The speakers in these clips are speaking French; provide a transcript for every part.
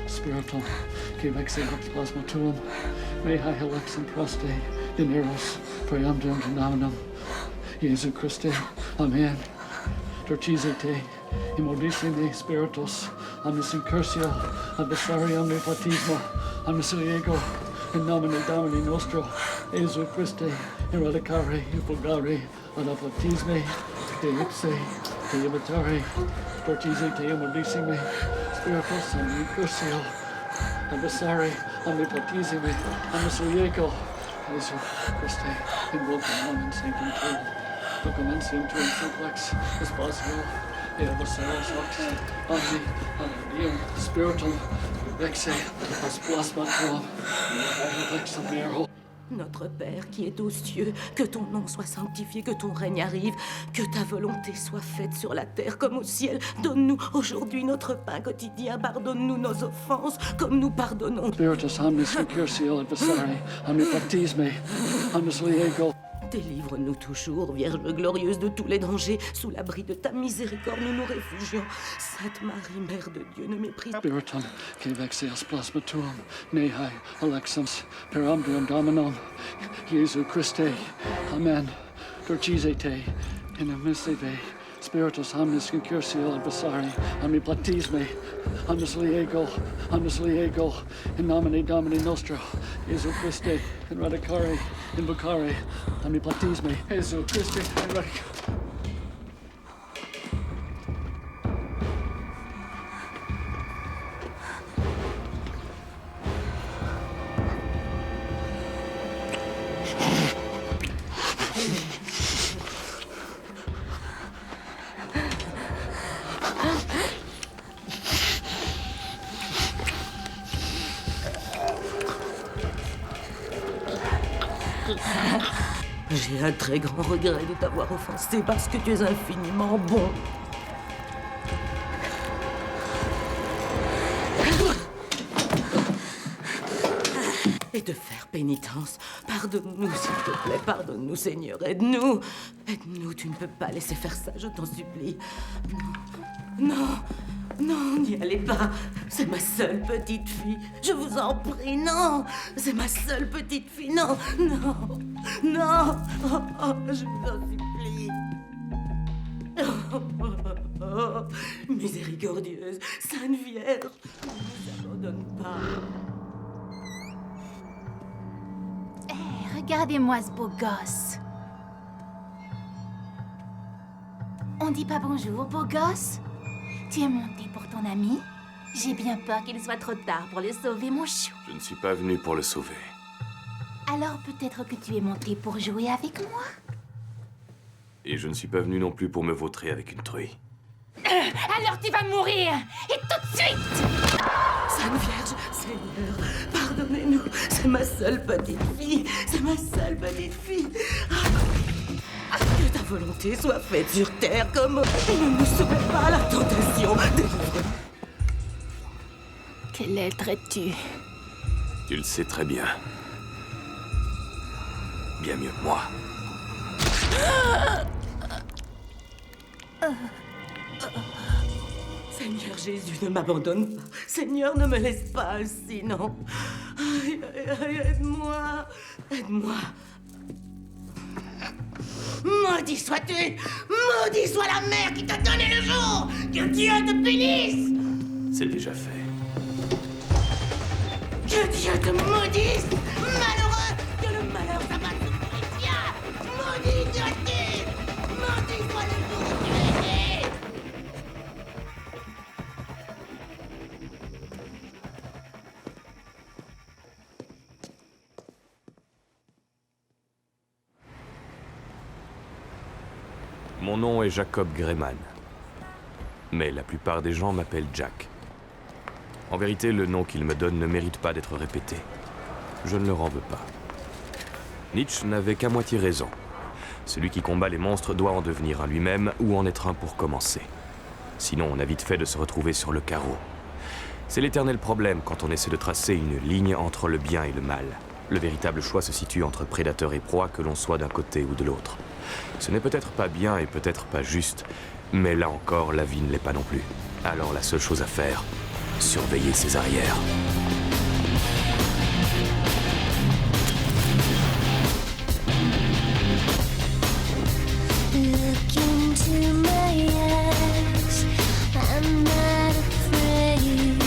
Spiritum, que vexi hoc plasma tuum, mei elexum proste, in eros, preamdum denominum, Iesu Christe, Amen. Dorcise te, immodissime spiritus, omnis incursio, adversarium me baptismo, omnis ego, in nomine Domini nostro, Iesu Christe, in radicare, infugare, ad baptisme, te ipse, te imitare, dorcise te immodissime, spiritus, omnis incursio, adversare, omnis baptisme, omnis ego, Iesu Christe, in vocum nomen sanctum tuum, documentium tuum simplex, esposio, et adversaris hoc, omni, Deum, spiritum, vexe, as plasma tuum, elexum mero. Notre Père qui es aux cieux, que ton nom soit sanctifié, que ton règne arrive, que ta volonté soit faite sur la terre comme au ciel. Donne-nous aujourd'hui notre pain quotidien, pardonne-nous nos offenses, comme nous pardonnons. Spiritus omnis incursio adversari, omni baptisme, omnis ego. Délivre-nous toujours, Vierge glorieuse, de tous les dangers. Sous l'abri de ta miséricorde, nous nous réfugions. Sainte Marie, Mère de Dieu, ne méprise pas. Spiritum, que vexias plasma tuum, nehi elexum per omnium Dominum, Iesu Christe, Amen. Dorcise te, in amissive, Spiritus omnis incursio adversari, omni baptisme, omnis ego, in nomine Domini nostro, Iesu Christe, in radicare, invocare, omni baptisme, Iesu Christe, in radicare. J'ai un très grand regret de t'avoir offensé parce que tu es infiniment bon. Et de faire pénitence. Pardonne-nous, s'il te plaît, pardonne-nous, Seigneur, aide-nous. Aide-nous, tu ne peux pas laisser faire ça, je t'en supplie. Non, n'y allez pas. C'est ma seule petite fille. Je vous en prie, non. C'est ma seule petite fille, non. Je vous en supplie. Miséricordieuse, Sainte Vierge, ne nous abandonne pas. Regardez-moi ce beau gosse. On dit pas bonjour, beau gosse? Tu es monté pour ton ami? J'ai bien peur qu'il soit trop tard pour le sauver, mon chou. Je ne suis pas venu pour le sauver. Alors peut-être que tu es monté pour jouer avec moi? Et je ne suis pas venu non plus pour me vautrer avec une truie. Alors tu vas mourir! Et tout de suite! Sainte Vierge, Seigneur, pardonnez-nous. C'est ma seule petite fille. C'est ma seule petite fille. Que ta volonté soit faite sur terre comme... Ne nous soumets pas à la tentation. Délivre-nous. Quel être es-tu? Tu le sais très bien. Bien mieux que moi. Seigneur Jésus, ne m'abandonne pas. Seigneur, ne me laisse pas ainsi, non. Aide-moi. Aide-moi. Maudit sois-tu! Maudit soit la mère qui t'a donné le jour! Que Dieu te punisse! C'est déjà fait. Que Dieu te maudisse! Malheureux! Que le malheur s'abatte sur ton chien! Maudit sois-tu! Maudit soit le jour où tu es né! Mon nom est Jacob Greyman. Mais la plupart des gens m'appellent Jack. En vérité, le nom qu'il me donne ne mérite pas d'être répété. Je ne leur en veux pas. Nietzsche n'avait qu'à moitié raison. Celui qui combat les monstres doit en devenir un lui-même ou en être un pour commencer. Sinon, on a vite fait de se retrouver sur le carreau. C'est l'éternel problème quand on essaie de tracer une ligne entre le bien et le mal. Le véritable choix se situe entre prédateur et proie, que l'on soit d'un côté ou de l'autre. Ce n'est peut-être pas bien et peut-être pas juste, Mais là encore, la vie ne l'est pas non plus. Alors la seule chose à faire, surveiller ses arrières. Look into my eyes. I'm not afraid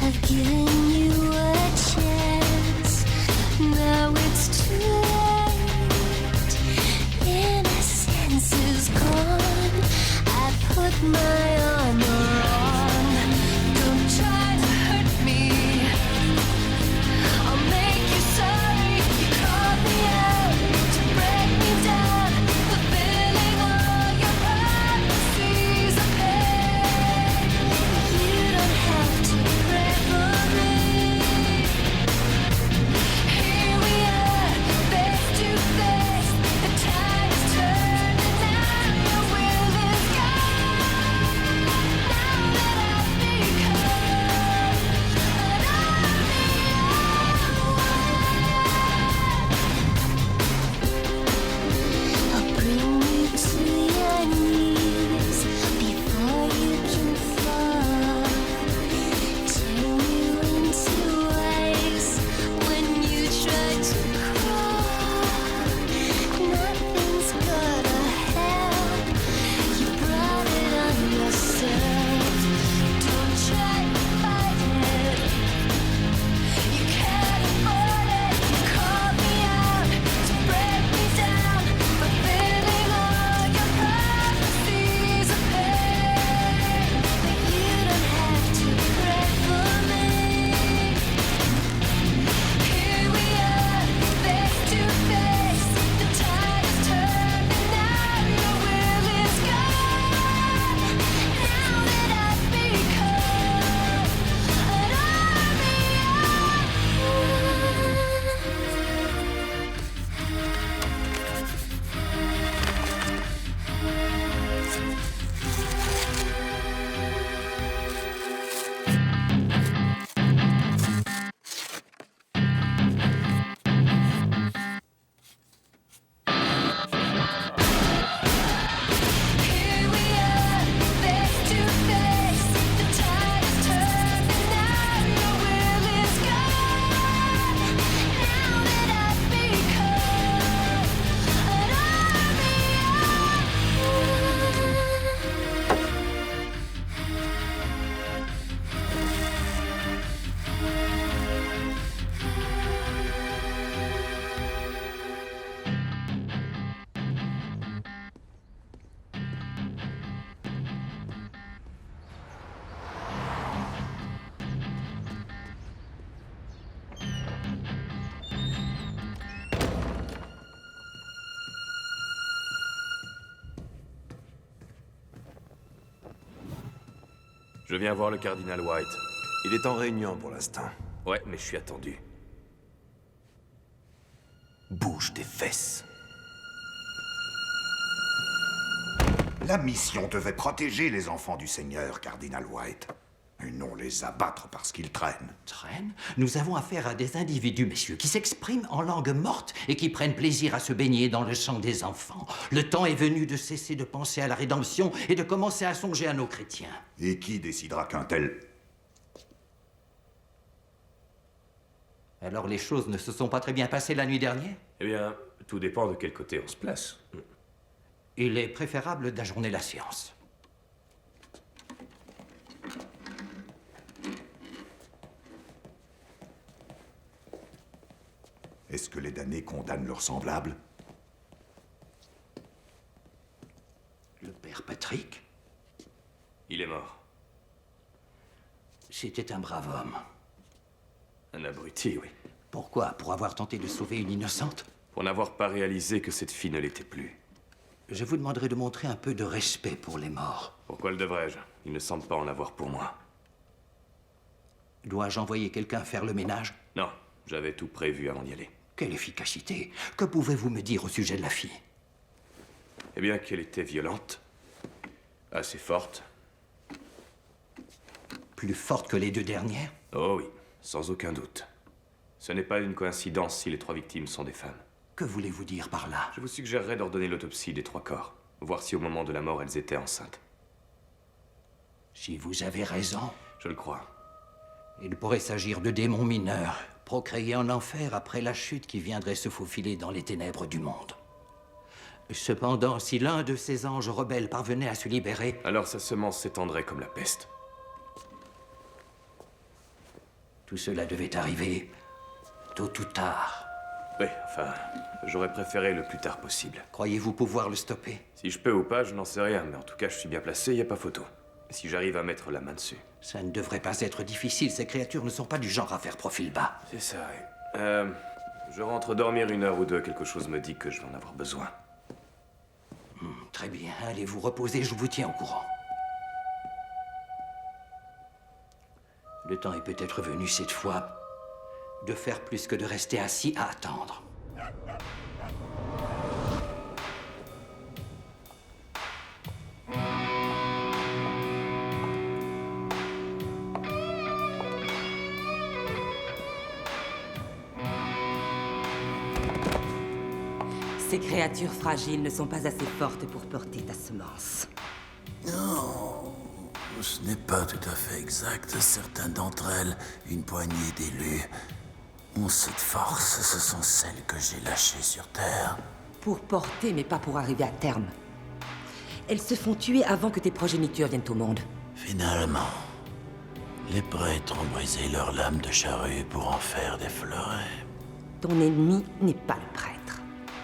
of giving you a chance. Now it's too late. Innocence is gone. I put my armor on. Don't try to hurt me. I'll make you sorry. You called me out to break me down. Fulfilling all your prophecies of pain. You don't have to pray for me. Here we are, face to face. The tide is turning now. Your will is gone. Now that I've become an I'll bring you to your knees before you can fall. Turn you into ice when you try to crawl. Nothing's gonna help. You brought it on yourself. Don't try to fight it. You can't afford it. You called me out to break me down, fulfilling all your prophecies of pain. But you don't have to pray for me. Here we are, face to face. The tide is turning now. Your will is gone. Now that I've become an Here we are, face to face. The tide is turning now. Your will is gone. Now that I've become an Je viens voir le cardinal White. Il est en réunion pour l'instant. Ouais, mais je suis attendu. Bouge tes fesses. La mission devait protéger les enfants du Seigneur, Cardinal White. Et non les abattre parce qu'ils traînent. Traîne. Nous avons affaire à des individus, messieurs, qui s'expriment en langue morte et qui prennent plaisir à se baigner dans le sang des enfants. Le temps est venu de cesser de penser à la rédemption et de commencer à songer à nos chrétiens. Et qui décidera qu'un tel... Alors les choses ne se sont pas très bien passées la nuit dernière? Eh bien, tout dépend de quel côté on se place. Il est préférable d'ajourner la séance. Est-ce que les damnés condamnent leurs semblables? Le père Patrick, Il est mort. c'était un brave homme. Un abruti, oui. Pourquoi? Pour avoir tenté de sauver une innocente? Pour n'avoir pas réalisé que cette fille ne l'était plus. Je vous demanderai de montrer un peu de respect pour les morts. Pourquoi le devrais-je? Il ne semble pas en avoir pour moi. Dois-je envoyer quelqu'un faire le ménage? Non, j'avais tout prévu avant d'y aller. Quelle efficacité! Que pouvez-vous me dire au sujet de la fille? Eh bien, qu'elle était violente. Assez forte. Plus forte que les deux dernières? Oh oui, sans aucun doute. Ce n'est pas une coïncidence si les 3 victimes sont des femmes. Que voulez-vous dire par là? Je vous suggérerais d'ordonner l'autopsie des 3 corps. Voir si au moment de la mort, elles étaient enceintes. Si vous avez raison, Je le crois. il pourrait s'agir de démons mineurs, procréés en enfer après la chute qui viendrait se faufiler dans les ténèbres du monde. Cependant, si l'un de ces anges rebelles parvenait à se libérer, Alors sa semence s'étendrait comme la peste. tout cela devait arriver tôt ou tard. Oui, enfin, j'aurais préféré le plus tard possible. Croyez-vous pouvoir le stopper? Si je peux ou pas, je n'en sais rien, mais en tout cas, je suis bien placé, y a pas photo. Si j'arrive à mettre la main dessus. Ça ne devrait pas être difficile, ces créatures ne sont pas du genre à faire profil bas. C'est ça, oui. Je rentre dormir 1 heure ou 2, quelque chose me dit que je vais en avoir besoin. Très bien, allez vous reposer, je vous tiens au courant. Le temps est peut-être venu cette fois de faire plus que de rester assis à attendre. Ces créatures fragiles ne sont pas assez fortes pour porter ta semence. Non, ce n'est pas tout à fait exact. Certaines d'entre elles, une poignée d'élus, ont cette force. Ce sont celles que j'ai lâchées sur Terre. Pour porter, mais pas pour arriver à terme. Elles se font tuer avant que tes progénitures viennent au monde. Finalement, les prêtres ont brisé leurs lames de charrue pour en faire des fleurets. Ton ennemi n'est pas le prêtre.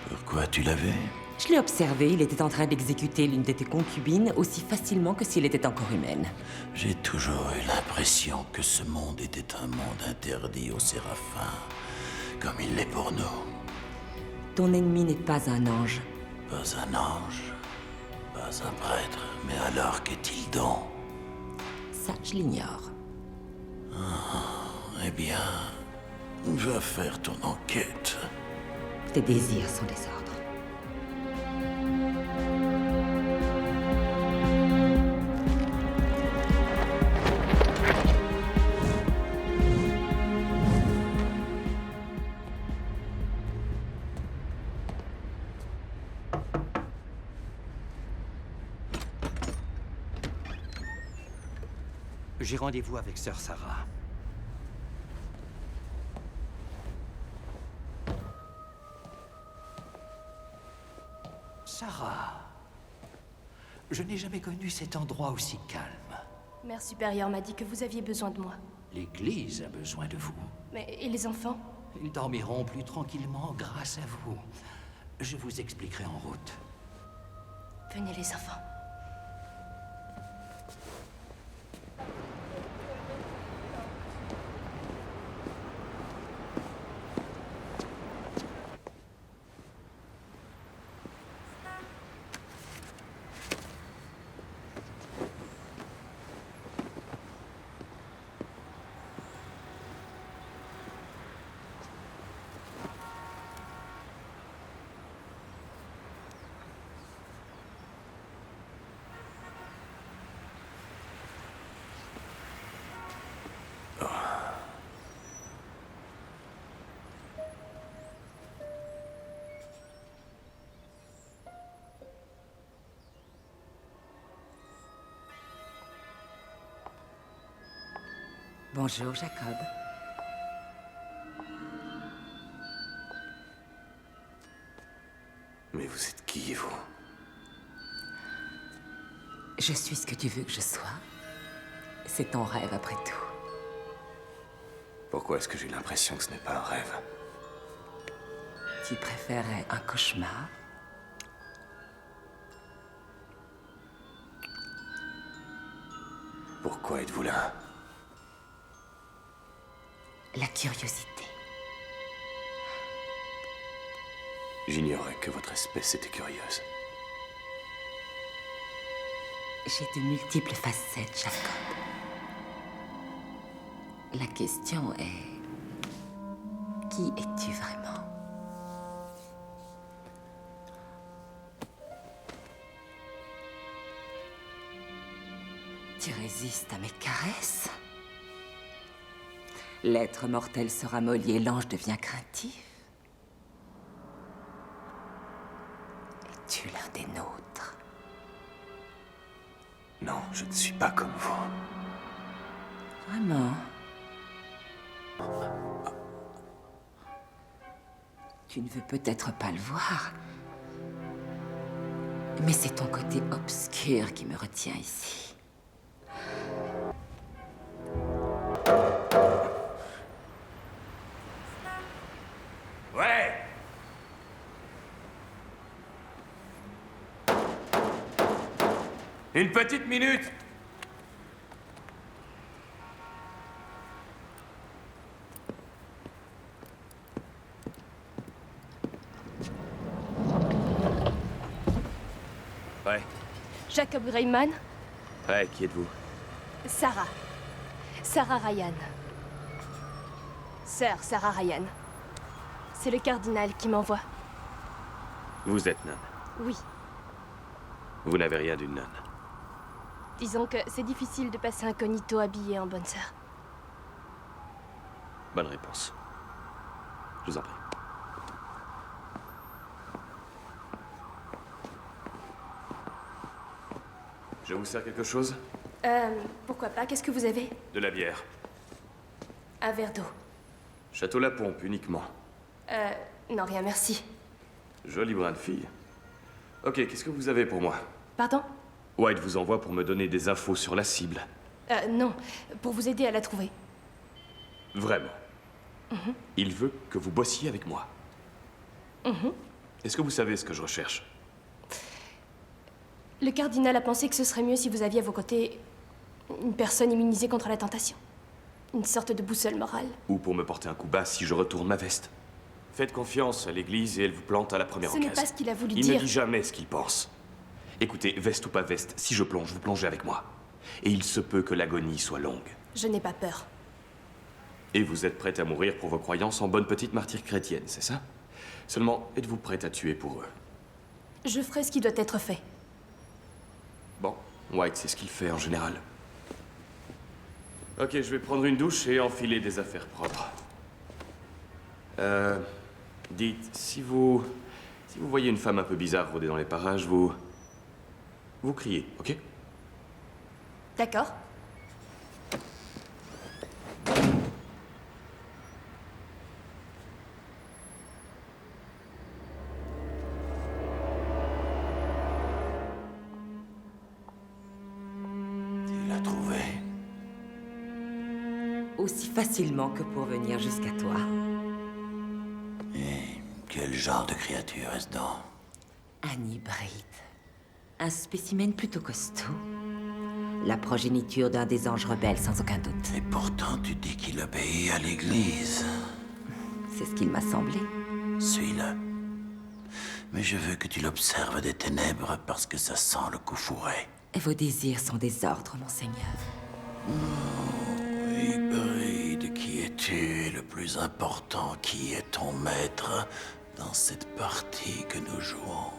Pourquoi tu l'avais? Je l'ai observé, il était en train d'exécuter l'une de tes concubines aussi facilement que si elle était encore humaine. J'ai toujours eu l'impression que ce monde était un monde interdit aux séraphins, comme il l'est pour nous. Ton ennemi n'est pas un ange. Pas un ange, pas un prêtre, mais alors qu'est-il donc? Ça, je l'ignore. Eh bien, va faire ton enquête. Tes désirs sont des ordres. J'ai rendez-vous avec Sœur Sarah. Sarah, je n'ai jamais connu cet endroit aussi calme. Mère supérieure m'a dit que vous aviez besoin de moi. L'Église a besoin de vous. Mais et les enfants? Ils dormiront plus tranquillement grâce à vous. Je vous expliquerai en route. Venez les enfants. Bonjour, Jacob. Mais vous êtes qui, vous? Je suis ce que tu veux que je sois. C'est ton rêve, après tout. Pourquoi est-ce que j'ai l'impression que ce n'est pas un rêve? Tu préférais un cauchemar? Pourquoi êtes-vous là? La curiosité. J'ignorais que votre espèce était curieuse. J'ai de multiples facettes, Jacob. La question est... Qui es-tu vraiment? Tu résistes à mes caresses? L'être mortel se ramollit et l'ange devient craintif? Es-tu l'un des nôtres? Je ne suis pas comme vous. Vraiment? Tu ne veux peut-être pas le voir. Mais c'est ton côté obscur qui me retient ici. Ouais! Une petite minute! Ouais. Jacob Greyman, Ouais, qui êtes-vous? Sarah. Sarah Ryan. Sœur Sarah Ryan. C'est le cardinal qui m'envoie. Vous êtes nonne. Oui. Vous n'avez rien d'une nonne. Disons que c'est difficile de passer incognito habillé en bonne sœur. Bonne réponse. Je vous en prie. Je vous sers quelque chose? Pourquoi pas? Qu'est-ce que vous avez? De la bière. Un verre d'eau. Château La Pompe, uniquement. Non, rien, merci. Joli brin de fille. Ok, qu'est-ce que vous avez pour moi? Pardon? White vous envoie pour me donner des infos sur la cible. Non, pour vous aider à la trouver. Vraiment. Il veut que vous bossiez avec moi. Est-ce que vous savez ce que je recherche? Le cardinal a pensé que ce serait mieux si vous aviez à vos côtés une personne immunisée contre la tentation. Une sorte de boussole morale. Ou pour me porter un coup bas si je retourne ma veste. Faites confiance à l'église et elle vous plante à la première Ce n'est occasion. pas ce qu'il a voulu Il dire. ne dit jamais ce qu'il pense. Écoutez, veste ou pas veste, si je plonge, vous plongez avec moi. Et il se peut que l'agonie soit longue. Je n'ai pas peur. Et vous êtes prête à mourir pour vos croyances en bonne petite martyre chrétienne, c'est ça? Seulement, êtes-vous prête à tuer pour eux? Je ferai ce qui doit être fait. Bon, White, c'est ce qu'il fait en général. Ok, je vais prendre une douche et enfiler des affaires propres. Dites, si vous voyez une femme un peu bizarre rôder dans les parages, vous criez, ok? D'accord? Tu l'as trouvé. Aussi facilement que pour venir jusqu'à toi. Et quel genre de créature est-ce donc? Un hybride. Un spécimen plutôt costaud. La progéniture d'un des anges rebelles, sans aucun doute. Et pourtant, tu dis qu'il obéit à l'église. C'est ce qu'il m'a semblé. Suis-le. Mais je veux que tu l'observes des ténèbres parce que ça sent le coup fourré. Et vos désirs sont des ordres, monseigneur. Hybride, qui es-tu? Et le plus important, qui est ton maître dans cette partie que nous jouons?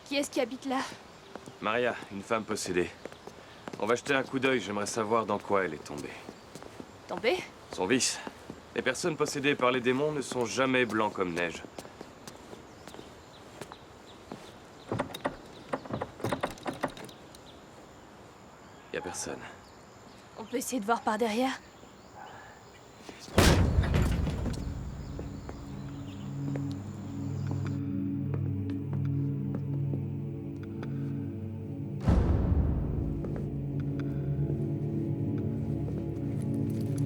Qui est-ce qui habite là? Maria, une femme possédée. On va jeter un coup d'œil, j'aimerais savoir dans quoi elle est tombée. Tombé? Son vice. Les personnes possédées par les démons ne sont jamais blancs comme neige. Y a personne. On peut essayer de voir par derrière?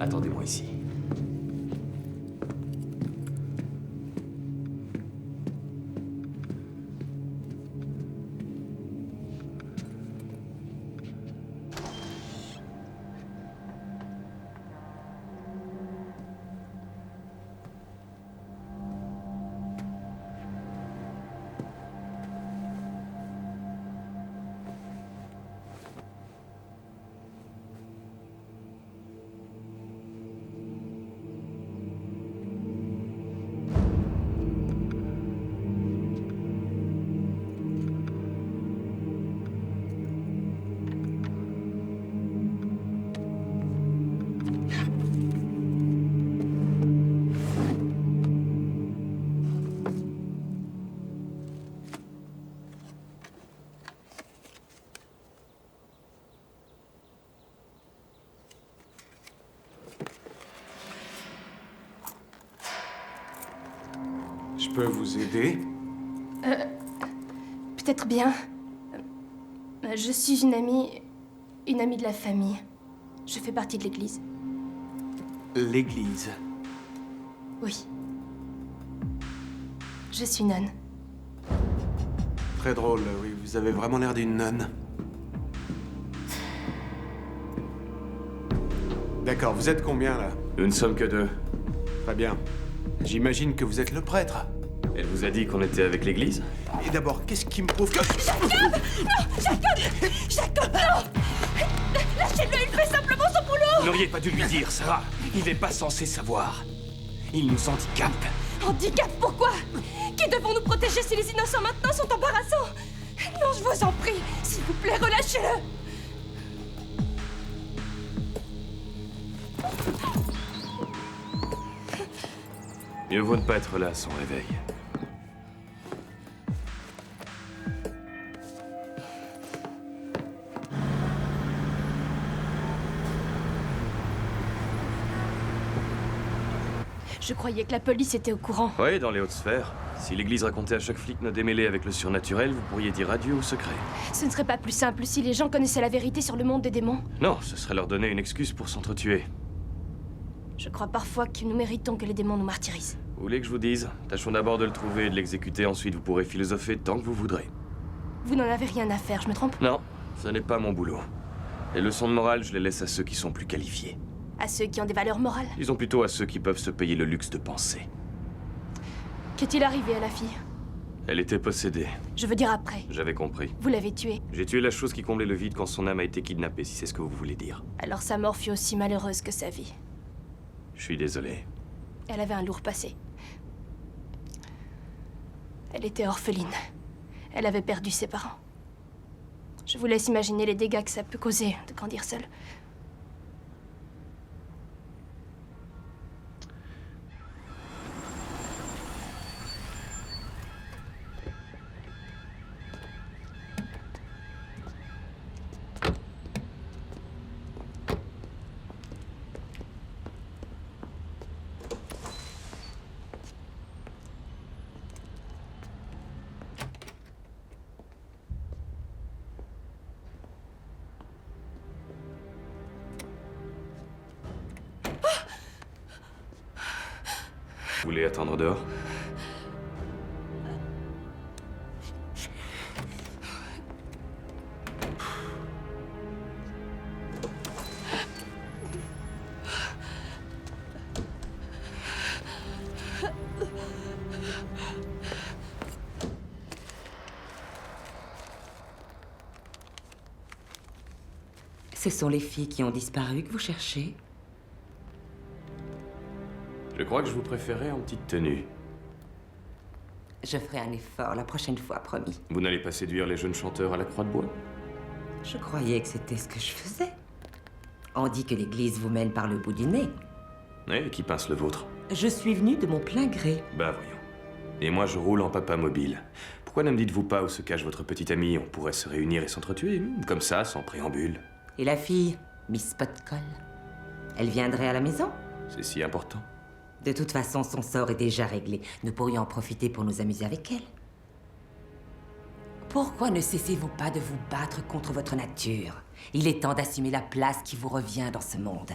Attendez-moi ici. peux vous aider? Peut-être bien. Je suis une amie de la famille. Je fais partie de l'église. L'église. Oui. Je suis nonne. Très drôle, oui, vous avez vraiment l'air d'une nonne. D'accord, vous êtes combien là? Nous ne sommes que deux. Très bien. J'imagine que vous êtes le prêtre. Elle vous a dit qu'on était avec l'église? Et d'abord, qu'est-ce qui me prouve que... Jacob, non! Lâchez-le, il fait simplement son boulot! Vous n'auriez pas dû lui dire, Sarah. Il n'est pas censé savoir. Il nous handicape. Handicap, pourquoi? Qui devons nous protéger si les innocents maintenant sont embarrassants? Non, je vous en prie, s'il vous plaît, relâchez-le! Mieux vaut ne pas être là à son réveil. Je croyais que la police était au courant. Oui, dans les hautes sphères. Si l'église racontait à chaque flic nos démêlés avec le surnaturel, vous pourriez dire adieu au secret. Ce ne serait pas plus simple si les gens connaissaient la vérité sur le monde des démons. Non, ce serait leur donner une excuse pour s'entretuer. Je crois parfois que nous méritons que les démons nous martyrisent. Vous voulez que je vous dise? Tâchons d'abord de le trouver et de l'exécuter, ensuite vous pourrez philosopher tant que vous voudrez. Vous n'en avez rien à faire, je me trompe? Non, ce n'est pas mon boulot. Les leçons de morale, je les laisse à ceux qui sont plus qualifiés. À ceux qui ont des valeurs morales. Disons plutôt à ceux qui peuvent se payer le luxe de penser. Qu'est-il arrivé à la fille? Elle était possédée. Je veux dire après. J'avais compris. Vous l'avez tuée. J'ai tué la chose qui comblait le vide quand son âme a été kidnappée, si c'est ce que vous voulez dire. Alors sa mort fut aussi malheureuse que sa vie. Je suis désolé. Elle avait un lourd passé. Elle était orpheline. Elle avait perdu ses parents. Je vous laisse imaginer les dégâts que ça peut causer de grandir seule. Vous voulez attendre dehors? Ce sont les filles qui ont disparu que vous cherchez? Je crois que je vous préférais en petite tenue. Je ferai un effort la prochaine fois, promis. Vous n'allez pas séduire les jeunes chanteurs à la Croix de Bois? Je croyais que c'était ce que je faisais. On dit que l'église vous mène par le bout du nez. Et qui pince le vôtre? Je suis venue de mon plein gré. Bah voyons. Et moi je roule en papa mobile. Pourquoi ne me dites-vous pas où se cache votre petite amie? On pourrait se réunir et s'entretuer, comme ça, sans préambule. Et la fille, Miss Potcol, elle viendrait à la maison? C'est si important. De toute façon, son sort est déjà réglé. Nous pourrions en profiter pour nous amuser avec elle. Pourquoi ne cessez-vous pas de vous battre contre votre nature? Il est temps d'assumer la place qui vous revient dans ce monde.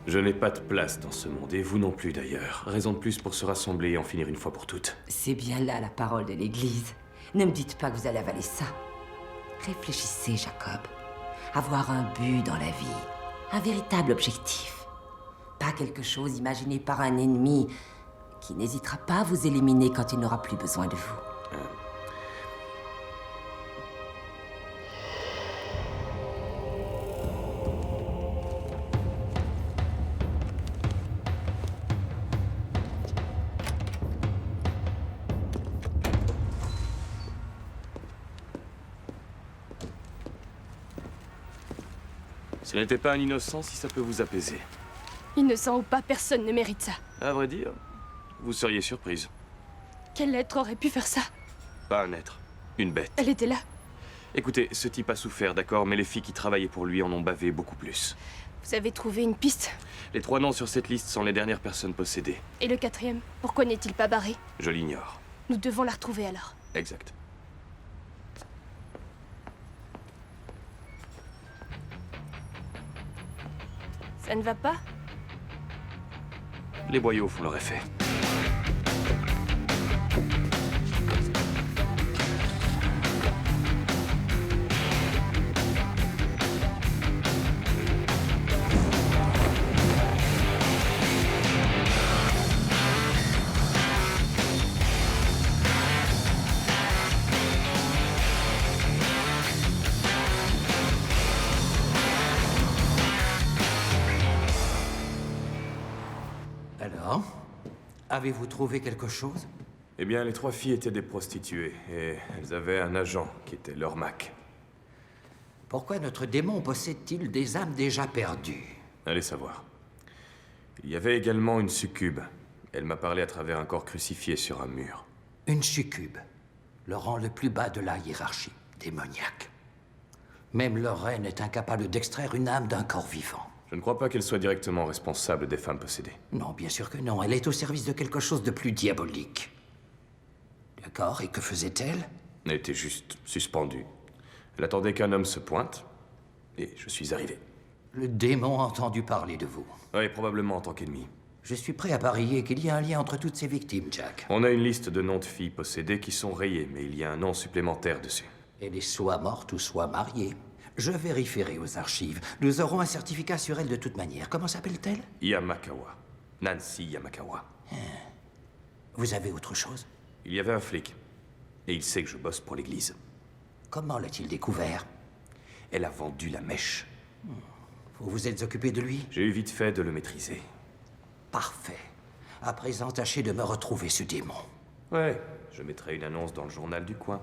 Je n'ai pas de place dans ce monde, et vous non plus d'ailleurs. Raison de plus pour se rassembler et en finir une fois pour toutes. C'est bien là la parole de l'Église. Ne me dites pas que vous allez avaler ça. Réfléchissez, Jacob. Avoir un but dans la vie. Un véritable objectif. Pas quelque chose imaginé par un ennemi qui n'hésitera pas à vous éliminer quand il n'aura plus besoin de vous. Ce n'était pas un innocent si ça peut vous apaiser. Innocent ou pas, personne ne mérite ça. À vrai dire, vous seriez surprise. Quel être aurait pu faire ça? Pas un être, une bête. Elle était là. Écoutez, ce type a souffert, d'accord, mais les filles qui travaillaient pour lui en ont bavé beaucoup plus. Vous avez trouvé une piste? Les 3 noms sur cette liste sont les dernières personnes possédées. Et le 4e? Pourquoi n'est-il pas barré? Je l'ignore. Nous devons la retrouver alors. Exact. Ça ne va pas? Les boyaux font leur effet. Alors, avez-vous trouvé quelque chose? Eh bien, les 3 filles étaient des prostituées, et elles avaient un agent qui était leur Mac. Pourquoi notre démon possède-t-il des âmes déjà perdues? Allez savoir. Il y avait également une succube. Elle m'a parlé à travers un corps crucifié sur un mur. Une succube, le rang le plus bas de la hiérarchie, démoniaque. Même leur reine est incapable d'extraire une âme d'un corps vivant. Je ne crois pas qu'elle soit directement responsable des femmes possédées. Non, bien sûr que non. Elle est au service de quelque chose de plus diabolique. D'accord, et que faisait-elle? Elle était juste suspendue. Elle attendait qu'un homme se pointe, et je suis arrivé. Le démon a entendu parler de vous. Oui, probablement en tant qu'ennemi. Je suis prêt à parier qu'il y a un lien entre toutes ces victimes, Jack. On a une liste de noms de filles possédées qui sont rayées, mais il y a un nom supplémentaire dessus. Elle est soit morte ou soit mariée. Je vérifierai aux archives. Nous aurons un certificat sur elle de toute manière. Comment s'appelle-t-elle? Yamakawa. Nancy Yamakawa. Vous avez autre chose? Il y avait un flic, et il sait que je bosse pour l'église. Comment l'a-t-il découvert? Elle a vendu la mèche. Vous vous êtes occupé de lui? J'ai eu vite fait de le maîtriser. Parfait. À présent, tâchez de me retrouver ce démon. Ouais, je mettrai une annonce dans le journal du coin.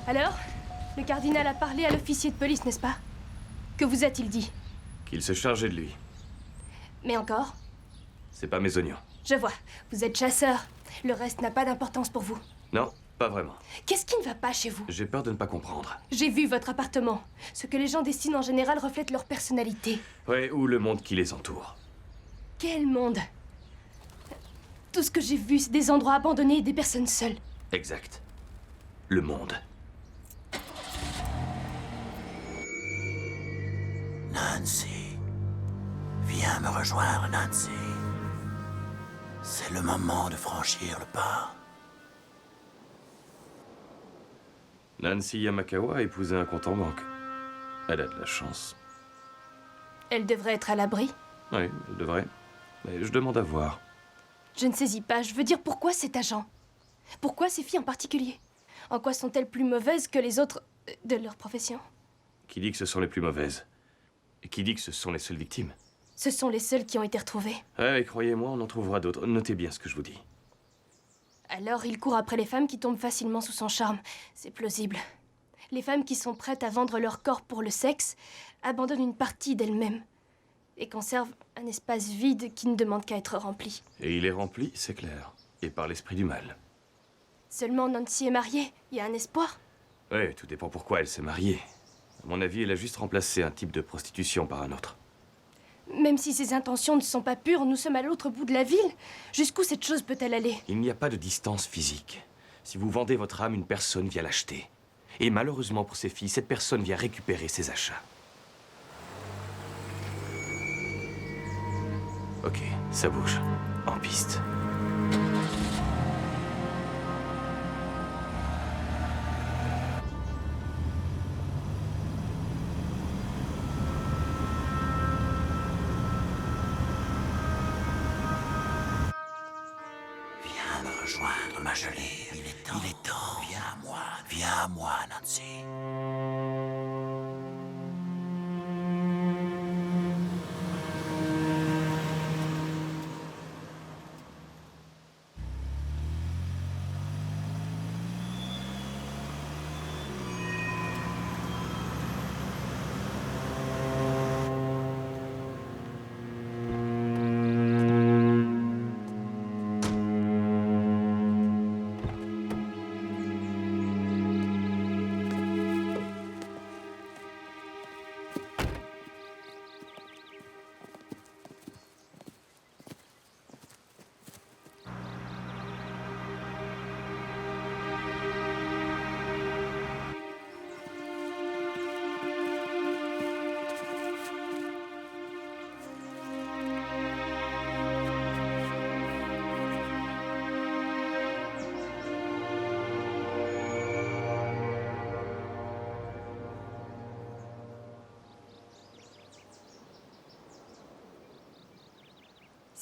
Alors? Le cardinal a parlé à l'officier de police, n'est-ce pas? Que vous a-t-il dit? Qu'il se chargeait de lui. Mais encore? C'est pas mes oignons. Je vois, vous êtes chasseur. Le reste n'a pas d'importance pour vous. Non, pas vraiment. Qu'est-ce qui ne va pas chez vous? J'ai peur de ne pas comprendre. J'ai vu votre appartement. Ce que les gens dessinent en général reflète leur personnalité. Ouais, ou le monde qui les entoure. Quel monde? Tout ce que j'ai vu, c'est des endroits abandonnés et des personnes seules. Exact. Le monde. Nancy. Viens me rejoindre, Nancy. C'est le moment de franchir le pas. Nancy Yamakawa a épousé un compte en banque. Elle a de la chance. Elle devrait être à l'abri. Oui, elle devrait. Mais je demande à voir. Je ne saisis pas. Je veux dire, pourquoi cet agent? Pourquoi ces filles en particulier? En quoi sont-elles plus mauvaises que les autres de leur profession? Qui dit que ce sont les plus mauvaises? Et qui dit que ce sont les seules victimes? Ce sont les seules qui ont été retrouvées. Ouais, croyez-moi, on en trouvera d'autres. Notez bien ce que je vous dis. Alors il court après les femmes qui tombent facilement sous son charme. C'est plausible. Les femmes qui sont prêtes à vendre leur corps pour le sexe abandonnent une partie d'elles-mêmes et conservent un espace vide qui ne demande qu'à être rempli. Et il est rempli, c'est clair. Et par l'esprit du mal. Seulement Nancy est mariée. Il y a un espoir. Ouais, tout dépend pourquoi elle s'est mariée. À mon avis, elle a juste remplacé un type de prostitution par un autre. Même si ses intentions ne sont pas pures, nous sommes à l'autre bout de la ville. Jusqu'où cette chose peut-elle aller? Il n'y a pas de distance physique. Si vous vendez votre âme, une personne vient l'acheter. Et malheureusement pour ces filles, cette personne vient récupérer ses achats. Ok, ça bouge. En piste. Viens me rejoindre, ma jolie. Il est temps. Il est temps. Viens à moi. Viens à moi, Nancy.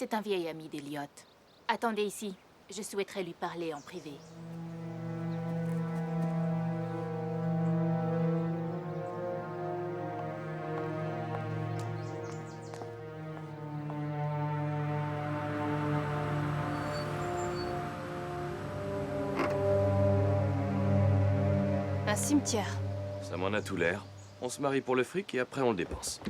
C'est un vieil ami d'Eliot. Attendez ici. Je souhaiterais lui parler en privé. Un cimetière. Ça m'en a tout l'air. On se marie pour le fric et après on le dépense.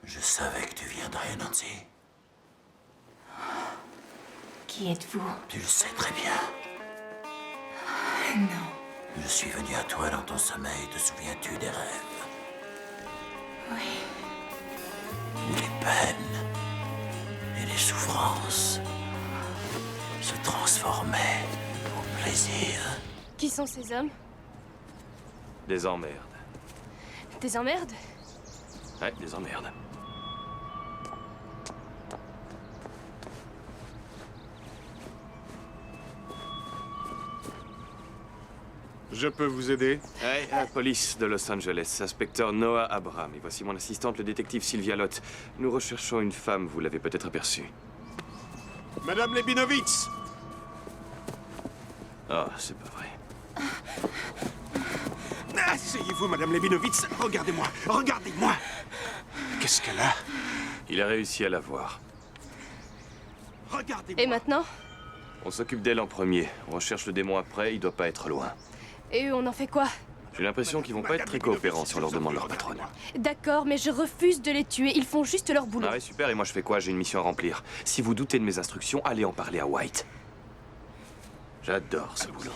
Je savais que tu viendrais, Nancy. Qui êtes-vous? Tu le sais très bien. Non. Je suis venu à toi dans ton sommeil. Te souviens-tu des rêves? Oui. Les peines et les souffrances se transformaient en plaisir. Qui sont ces hommes? Des emmerdes. Des emmerdes? Ouais, des emmerdes. Je peux vous aider? Ouais, la police de Los Angeles, inspecteur Noah Abraham. Et voici mon assistante, le détective Sylvia Lott. Nous recherchons une femme, vous l'avez peut-être aperçue. Madame Lebinovitz! Ah, c'est pas vrai. Asseyez-vous, Madame Lebinovitz. Regardez-moi, regardez-moi! Qu'est-ce qu'elle a? Il a réussi à la voir. Regardez-moi! Et maintenant? On s'occupe d'elle en premier. On recherche le démon après, il doit pas être loin. Et eux, on en fait quoi? J'ai l'impression qu'ils vont pas être très coopérants si on leur demande leur patronne. D'accord, mais je refuse de les tuer. Ils font juste leur boulot. Ah ouais, super, et moi je fais quoi? J'ai une mission à remplir. Si vous doutez de mes instructions, allez en parler à White. J'adore ce boulot.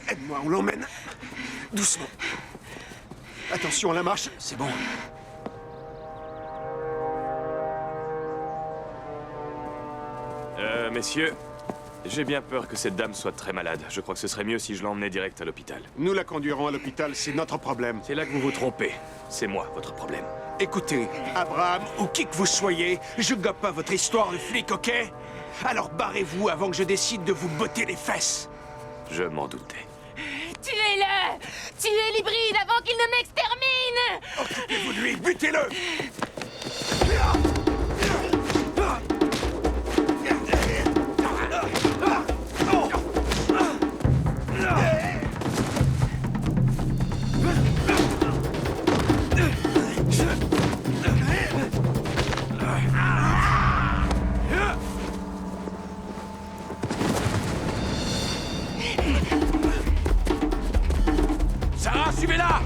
Aide-moi, on l'emmène. Doucement. Attention à la marche, c'est bon. Messieurs, j'ai bien peur que cette dame soit très malade. Je crois que ce serait mieux si je l'emmenais direct à l'hôpital. Nous la conduirons à l'hôpital, c'est notre problème. C'est là que vous vous trompez. C'est moi, votre problème. Écoutez, Abraham, ou qui que vous soyez, je gobe pas votre histoire de flic, ok? Alors barrez-vous avant que je décide de vous botter les fesses. Je m'en doutais. Tuez-le! Tuez l'hybride avant qu'il ne m'extermine! Occupez-vous de lui, butez-le! Sarah, suivez-la!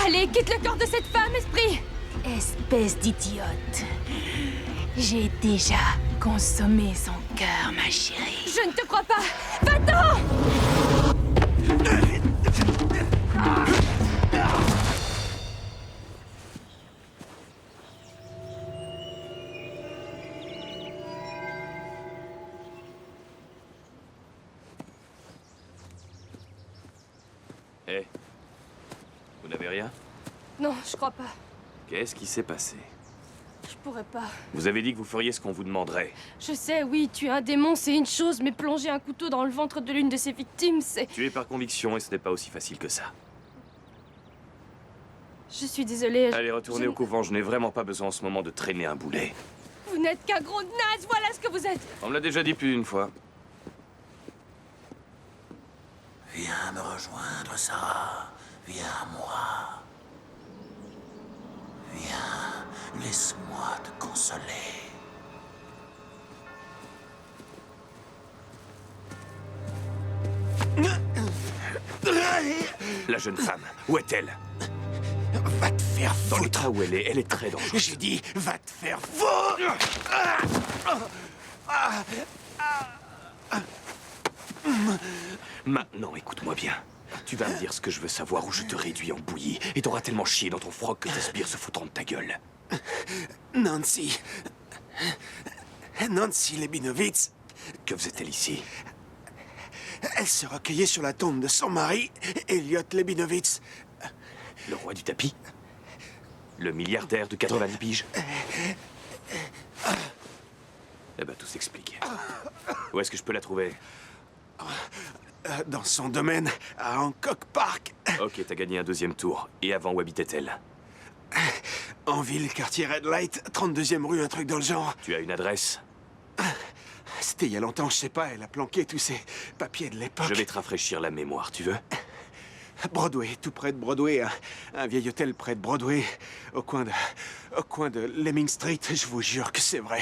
Allez, quitte le corps de cette femme, esprit! Espèce d'idiote. J'ai déjà consommé son cœur, ma chérie. Je ne te crois pas! Va-t'en! Hé, vous n'avez rien? Non, je crois pas. Qu'est-ce qui s'est passé? Je pourrais pas. Vous avez dit que vous feriez ce qu'on vous demanderait. Je sais, oui, tuer un démon, c'est une chose, mais plonger un couteau dans le ventre de l'une de ses victimes, c'est... Tuer par conviction et ce n'est pas aussi facile que ça. Je suis désolée. Allez, retournez je- au couvent, je n'ai vraiment pas besoin en ce moment de traîner un boulet. Vous n'êtes qu'un gros naze, voilà ce que vous êtes! On me l'a déjà dit plus d'une fois. Viens me rejoindre, Sarah. Viens à moi. Viens, laisse-moi te consoler. La jeune femme, où est-elle? Va te faire Dans foutre. l'état où elle est très dangereuse. J'ai dit, va te faire foutre. Maintenant, écoute-moi bien. Tu vas me dire ce que je veux savoir ou je te réduis en bouillie et t'auras tellement chié dans ton froc que tes sbires se foutront de ta gueule. Nancy. Nancy Leibovitz. Que faisait-elle ici? Elle se recueillait sur la tombe de son mari, Elliot Leibovitz. Le roi du tapis? Le milliardaire de 90 piges? Eh ben, tout s'explique. Où est-ce que je peux la trouver? Dans son domaine, à Hancock Park. Ok, t'as gagné un deuxième tour. Et avant, où habitait-elle? En ville, quartier Red Light, 32e rue, un truc dans le genre. Tu as une adresse? C'était il y a longtemps, je sais pas, elle a planqué tous ses papiers de l'époque. Je vais te rafraîchir la mémoire, tu veux? Broadway, tout près de Broadway, un vieil hôtel près de Broadway, au coin de Lemming Street, je vous jure que c'est vrai.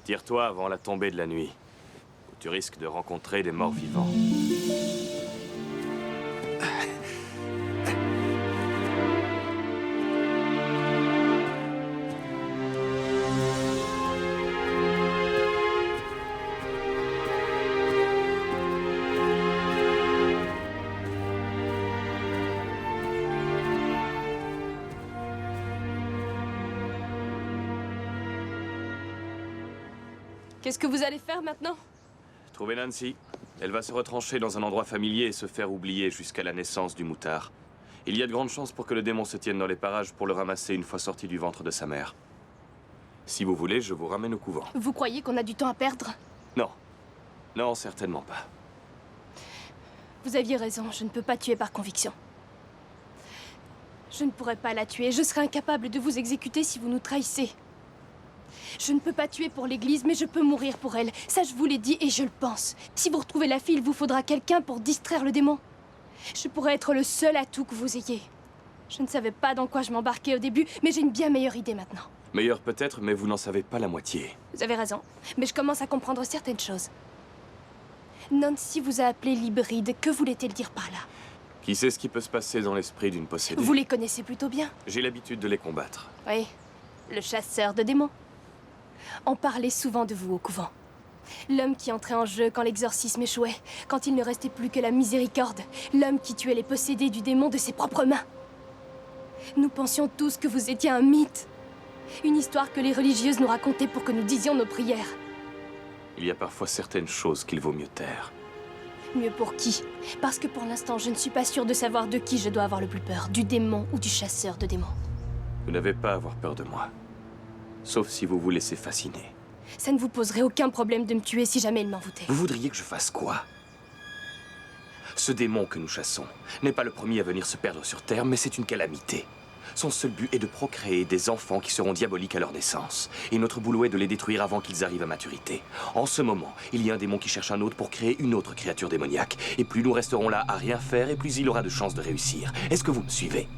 Tire-toi avant la tombée de la nuit. Ou tu risques de rencontrer des morts vivants. Qu'est-ce que vous allez faire maintenant? Trouver Nancy. Elle va se retrancher dans un endroit familier et se faire oublier jusqu'à la naissance du moutard. Il y a de grandes chances pour que le démon se tienne dans les parages pour le ramasser une fois sorti du ventre de sa mère. Si vous voulez, je vous ramène au couvent. Vous croyez qu'on a du temps à perdre? Non. Non, certainement pas. Vous aviez raison, je ne peux pas tuer par conviction. Je ne pourrais pas la tuer, je serais incapable de vous exécuter si vous nous trahissez. Je ne peux pas tuer pour l'Église, mais je peux mourir pour elle. Ça, je vous l'ai dit et je le pense. Si vous retrouvez la fille, il vous faudra quelqu'un pour distraire le démon. Je pourrais être le seul atout que vous ayez. Je ne savais pas dans quoi je m'embarquais au début, mais j'ai une bien meilleure idée maintenant. Meilleur peut-être, mais vous n'en savez pas la moitié. Vous avez raison, mais je commence à comprendre certaines choses. Nancy vous a appelé l'hybride. Que voulait-elle dire par là? Qui sait ce qui peut se passer dans l'esprit d'une possédée? Vous les connaissez plutôt bien. J'ai l'habitude de les combattre. Oui, le chasseur de démons. On parlait souvent de vous au couvent. L'homme qui entrait en jeu quand l'exorcisme échouait, quand il ne restait plus que la miséricorde. L'homme qui tuait les possédés du démon de ses propres mains. Nous pensions tous que vous étiez un mythe. Une histoire que les religieuses nous racontaient pour que nous disions nos prières. Il y a parfois certaines choses qu'il vaut mieux taire. Mieux pour qui? Parce que pour l'instant, je ne suis pas sûre de savoir de qui je dois avoir le plus peur. Du démon ou du chasseur de démons. Vous n'avez pas à avoir peur de moi. Sauf si vous vous laissez fasciner. Ça ne vous poserait aucun problème de me tuer si jamais il m'envoûtait. Vous voudriez que je fasse quoi? Ce démon que nous chassons n'est pas le premier à venir se perdre sur Terre, mais c'est une calamité. Son seul but est de procréer des enfants qui seront diaboliques à leur naissance. Et notre boulot est de les détruire avant qu'ils arrivent à maturité. En ce moment, il y a un démon qui cherche un autre pour créer une autre créature démoniaque. Et plus nous resterons là à rien faire, et plus il aura de chances de réussir. Est-ce que vous me suivez?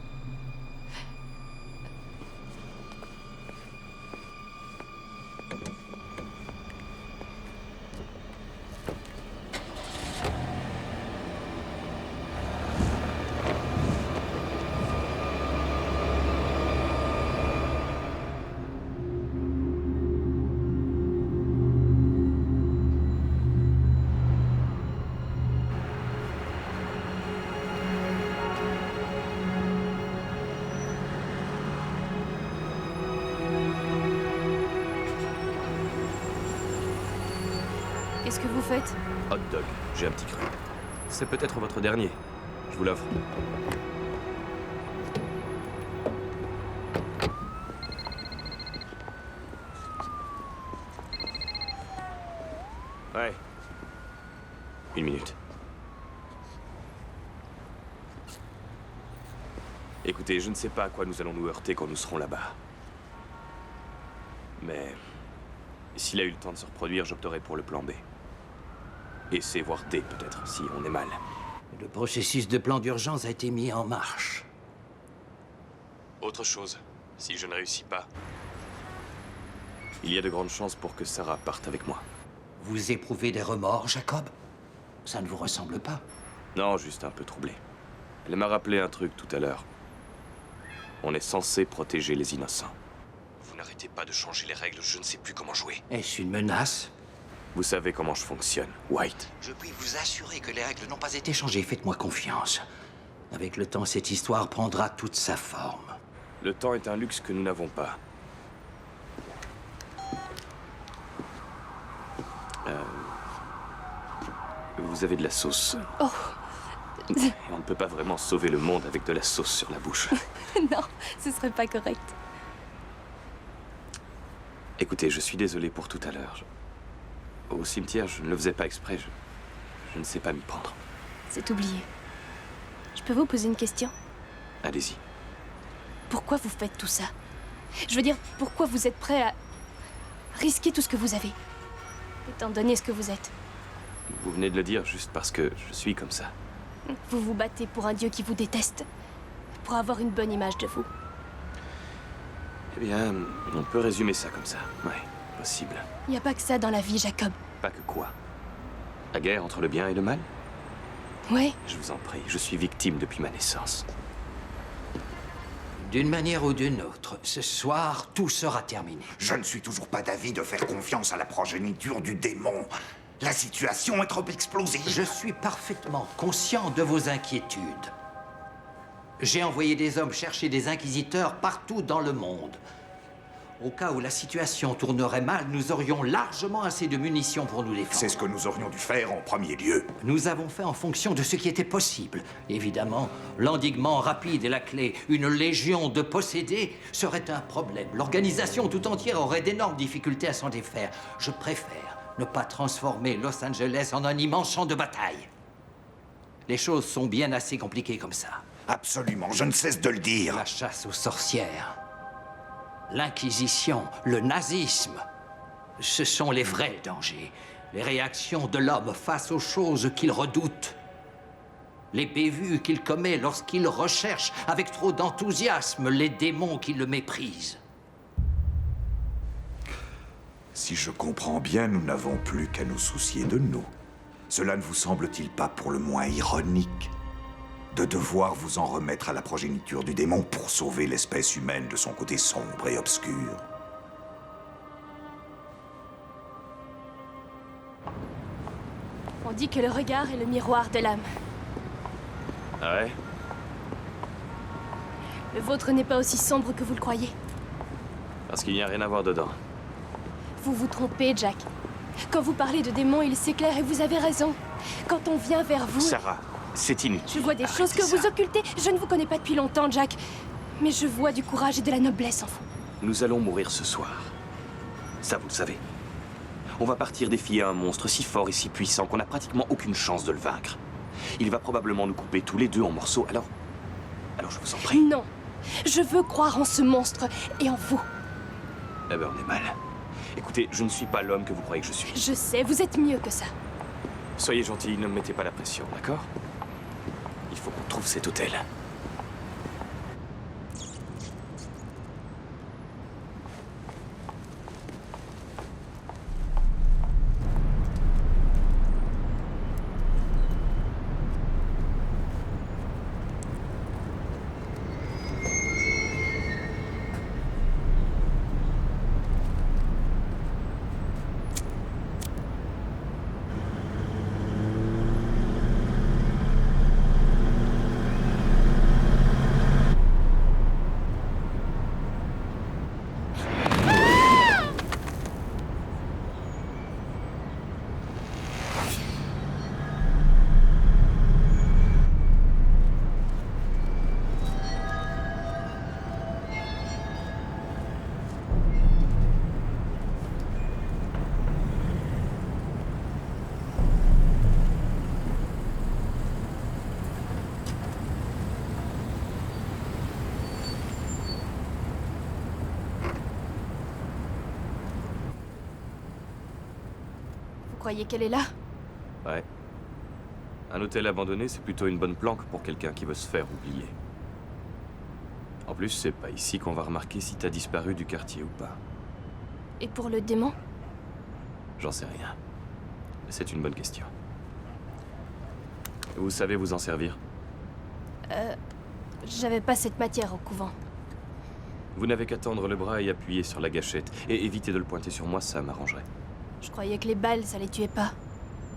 Qu'est-ce que vous faites? Hot dog, j'ai un petit cru. C'est peut-être votre dernier. Je vous l'offre. Ouais. Une minute. Écoutez, je ne sais pas à quoi nous allons nous heurter quand nous serons là-bas. Mais s'il a eu le temps de se reproduire, j'opterai pour le plan B. Et C, voire D, peut-être, si on est mal. Le processus de plan d'urgence a été mis en marche. Autre chose, si je ne réussis pas, il y a de grandes chances pour que Sarah parte avec moi. Vous éprouvez des remords, Jacob? Ça ne vous ressemble pas. Non, juste un peu troublé. Elle m'a rappelé un truc tout à l'heure. On est censé protéger les innocents. Vous n'arrêtez pas de changer les règles, je ne sais plus comment jouer. Est-ce une menace? Vous savez comment je fonctionne, White. Je puis vous assurer que les règles n'ont pas été changées. Faites-moi confiance. Avec le temps, cette histoire prendra toute sa forme. Le temps est un luxe que nous n'avons pas. Vous avez de la sauce. Oh. Et on ne peut pas vraiment sauver le monde avec de la sauce sur la bouche. Non, ce serait pas correct. Écoutez, je suis désolé pour tout à l'heure. Au cimetière, je ne le faisais pas exprès. Je ne sais pas m'y prendre. C'est oublié. Je peux vous poser une question? Allez-y. Pourquoi vous faites tout ça? Je veux dire, pourquoi vous êtes prêt à risquer tout ce que vous avez? Étant donné ce que vous êtes. Vous venez de le dire juste parce que je suis comme ça. Vous vous battez pour un dieu qui vous déteste. Pour avoir une bonne image de vous. Eh bien, on peut résumer ça comme ça. Ouais, possible. Il n'y a pas que ça dans la vie, Jacob. Pas que quoi? La guerre entre le bien et le mal? Ouais. Je vous en prie, je suis victime depuis ma naissance. D'une manière ou d'une autre, ce soir, tout sera terminé. Je ne suis toujours pas d'avis de faire confiance à la progéniture du démon. La situation est trop explosive. Je suis parfaitement conscient de vos inquiétudes. J'ai envoyé des hommes chercher des inquisiteurs partout dans le monde. Au cas où la situation tournerait mal, nous aurions largement assez de munitions pour nous défendre. C'est ce que nous aurions dû faire en premier lieu. Nous avons fait en fonction de ce qui était possible. Évidemment, l'endiguement rapide est la clé. Une légion de possédés serait un problème. L'organisation tout entière aurait d'énormes difficultés à s'en défaire. Je préfère ne pas transformer Los Angeles en un immense champ de bataille. Les choses sont bien assez compliquées comme ça. Absolument, je ne cesse de le dire. La chasse aux sorcières, l'Inquisition, le nazisme, ce sont les vrais dangers. Les réactions de l'homme face aux choses qu'il redoute. Les bévues qu'il commet lorsqu'il recherche avec trop d'enthousiasme les démons qui le méprisent. Si je comprends bien, nous n'avons plus qu'à nous soucier de nous. Cela ne vous semble-t-il pas pour le moins ironique de devoir vous en remettre à la progéniture du démon pour sauver l'espèce humaine de son côté sombre et obscur? On dit que le regard est le miroir de l'âme. Ah ouais? Le vôtre n'est pas aussi sombre que vous le croyez. Parce qu'il n'y a rien à voir dedans. Vous vous trompez, Jack. Quand vous parlez de démons, il s'éclaire et vous avez raison. Quand on vient vers vous... Sarah, c'est inutile. Je vois des choses que vous occultez. Je ne vous connais pas depuis longtemps, Jack. Mais je vois du courage et de la noblesse en vous. Nous allons mourir ce soir. Ça, vous le savez. On va partir défier un monstre si fort et si puissant qu'on n'a pratiquement aucune chance de le vaincre. Il va probablement nous couper tous les deux en morceaux, alors je vous en prie. Non. Je veux croire en ce monstre et en vous. Eh ben, on est mal. Écoutez, je ne suis pas l'homme que vous croyez que je suis. Je sais, vous êtes mieux que ça. Soyez gentil, ne me mettez pas la pression, d'accord? Il faut qu'on trouve cet hôtel. Vous croyez qu'elle est là? Ouais. Un hôtel abandonné, c'est plutôt une bonne planque pour quelqu'un qui veut se faire oublier. En plus, c'est pas ici qu'on va remarquer si t'as disparu du quartier ou pas. Et pour le démon? J'en sais rien. C'est une bonne question. Vous savez vous en servir? J'avais pas cette matière au couvent. Vous n'avez qu'à tendre le bras et appuyer sur la gâchette. Et éviter de le pointer sur moi, ça m'arrangerait. Je croyais que les balles, ça les tuait pas.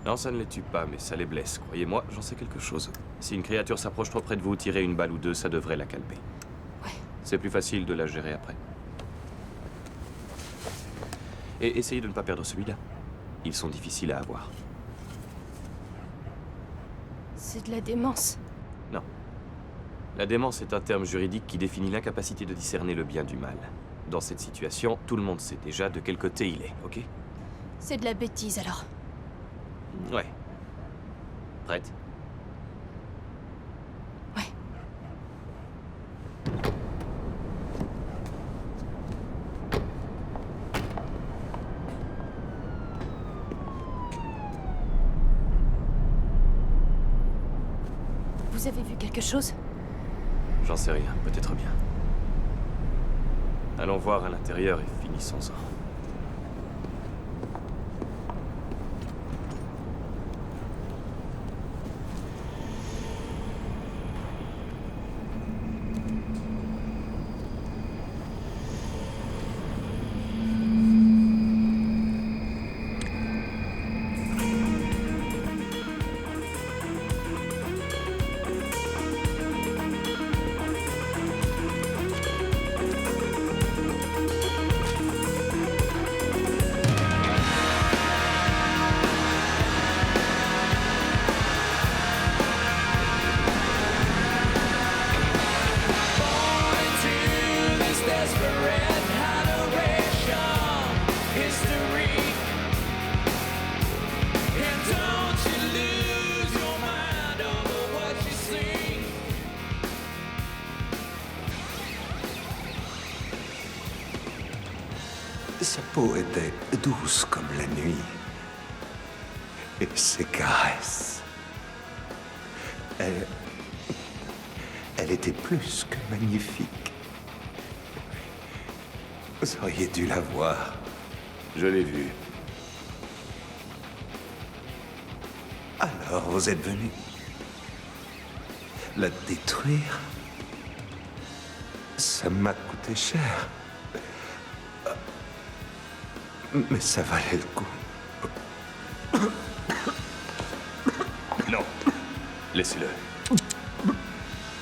Non, ça ne les tue pas, mais ça les blesse. Croyez-moi, j'en sais quelque chose. Si une créature s'approche trop près de vous, tirer une balle ou deux, ça devrait la calmer. Ouais. C'est plus facile de la gérer après. Et essayez de ne pas perdre celui-là. Ils sont difficiles à avoir. C'est de la démence. Non. La démence est un terme juridique qui définit l'incapacité de discerner le bien du mal. Dans cette situation, tout le monde sait déjà de quel côté il est, ok? C'est de la bêtise alors. Ouais. Prête? Ouais. Vous avez vu quelque chose? J'en sais rien, peut-être bien. Allons voir à l'intérieur et finissons-en. Sa peau était douce comme la nuit. Et ses caresses. Elle était plus que magnifique. Vous auriez dû la voir. Je l'ai vu. Alors vous êtes venu la détruire? Ça m'a coûté cher. Mais ça valait le coup. Non. Laissez-le.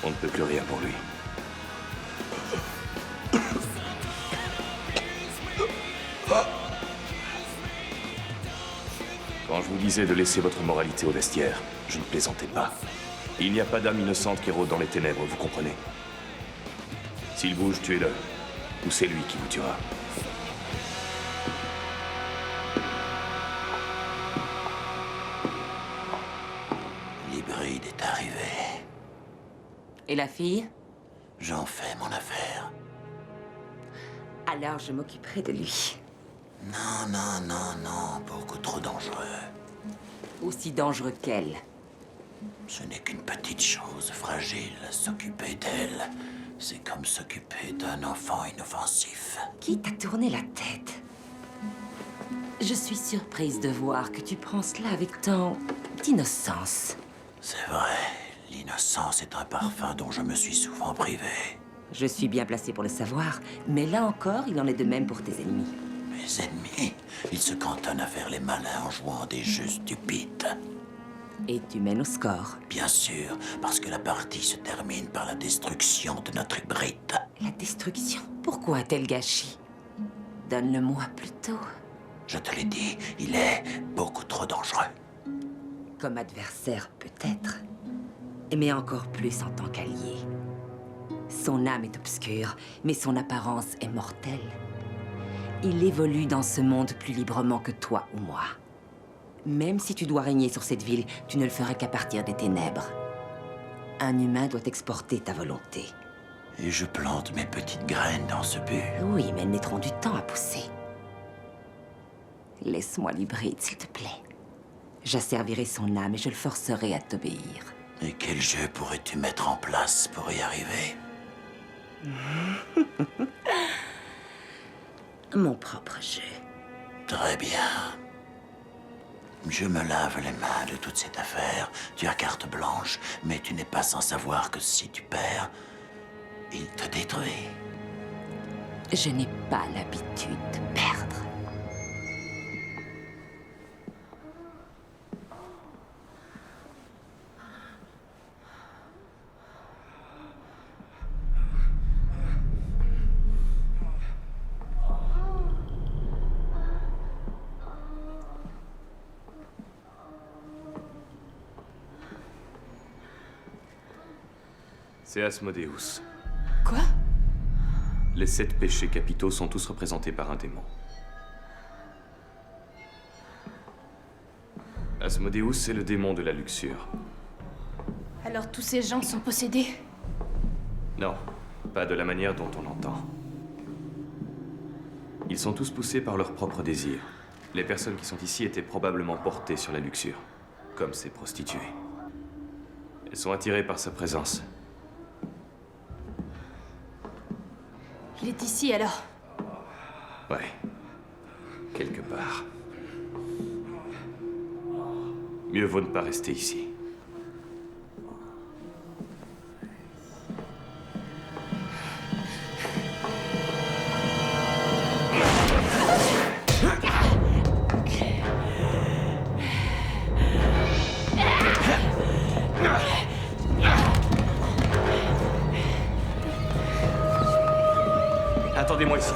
On ne peut plus rien pour lui. Quand je vous disais de laisser votre moralité au vestiaire, je ne plaisantais pas. Il n'y a pas d'âme innocente qui rôde dans les ténèbres, vous comprenez? S'il bouge, tuez-le. Ou c'est lui qui vous tuera. L'hybride est arrivé. Et la fille? J'en fais mon affaire. Alors je m'occuperai de lui. Non, non, non, non, beaucoup trop dangereux. Aussi dangereux qu'elle. Ce n'est qu'une petite chose fragile. S'occuper d'elle, c'est comme s'occuper d'un enfant inoffensif. Qui t'a tourné la tête? Je suis surprise de voir que tu prends cela avec tant d'innocence. C'est vrai, l'innocence est un parfum dont je me suis souvent privé. Je suis bien placée pour le savoir, mais là encore, il en est de même pour tes ennemis. Mes ennemis, ils se cantonnent à faire les malins en jouant des jeux stupides. Et tu mènes au score. Bien sûr, parce que la partie se termine par la destruction de notre hybride. La destruction? Pourquoi un tel gâchis? Donne-le-moi plutôt. Je te l'ai dit, il est beaucoup trop dangereux. Comme adversaire, peut-être. Mais encore plus en tant qu'allié. Son âme est obscure, mais son apparence est mortelle. Il évolue dans ce monde plus librement que toi ou moi. Même si tu dois régner sur cette ville, tu ne le ferais qu'à partir des ténèbres. Un humain doit exporter ta volonté. Et je plante mes petites graines dans ce but. Oui, mais elles mettront du temps à pousser. Laisse-moi l'hybride, s'il te plaît. J'asservirai son âme et je le forcerai à t'obéir. Et quel jeu pourrais-tu mettre en place pour y arriver? Mon propre jeu. Très bien. Je me lave les mains de toute cette affaire. Tu as carte blanche, mais tu n'es pas sans savoir que si tu perds, il te détruit. Je n'ai pas l'habitude de perdre. C'est Asmodeus. Quoi? Les 7 péchés capitaux sont tous représentés par un démon. Asmodeus, c'est le démon de la luxure. Alors tous ces gens sont possédés? Non, pas de la manière dont on entend. Ils sont tous poussés par leurs propres désirs. Les personnes qui sont ici étaient probablement portées sur la luxure, comme ces prostituées. Elles sont attirées par sa présence. Il est ici alors? Ouais. Quelque part. Mieux vaut ne pas rester ici. Attendez-moi ici.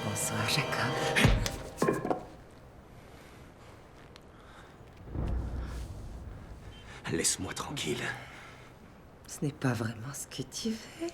Bonsoir, Jacob. Laisse-moi tranquille. Ce n'est pas vraiment ce que tu fais.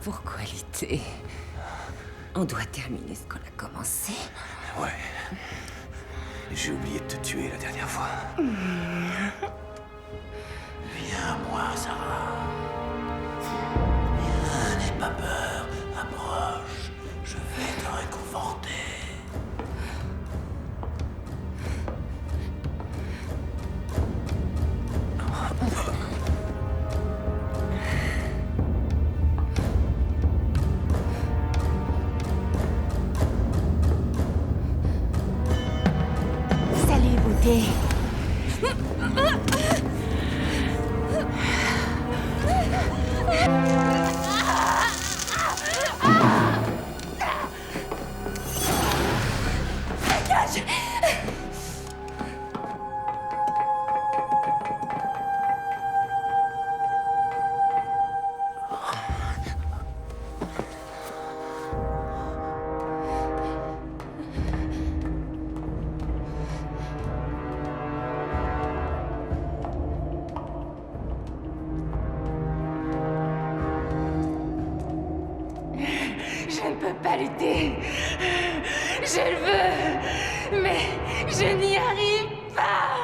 Pour qualité, on doit terminer ce qu'on a commencé. Ouais. J'ai oublié de te tuer la dernière fois. Viens à moi, Sarah. Viens, n'aie pas peur. Approche. Je vais te réconforter. Salut, beauté. Je ne peux pas lutter. Je le veux, mais je n'y arrive pas.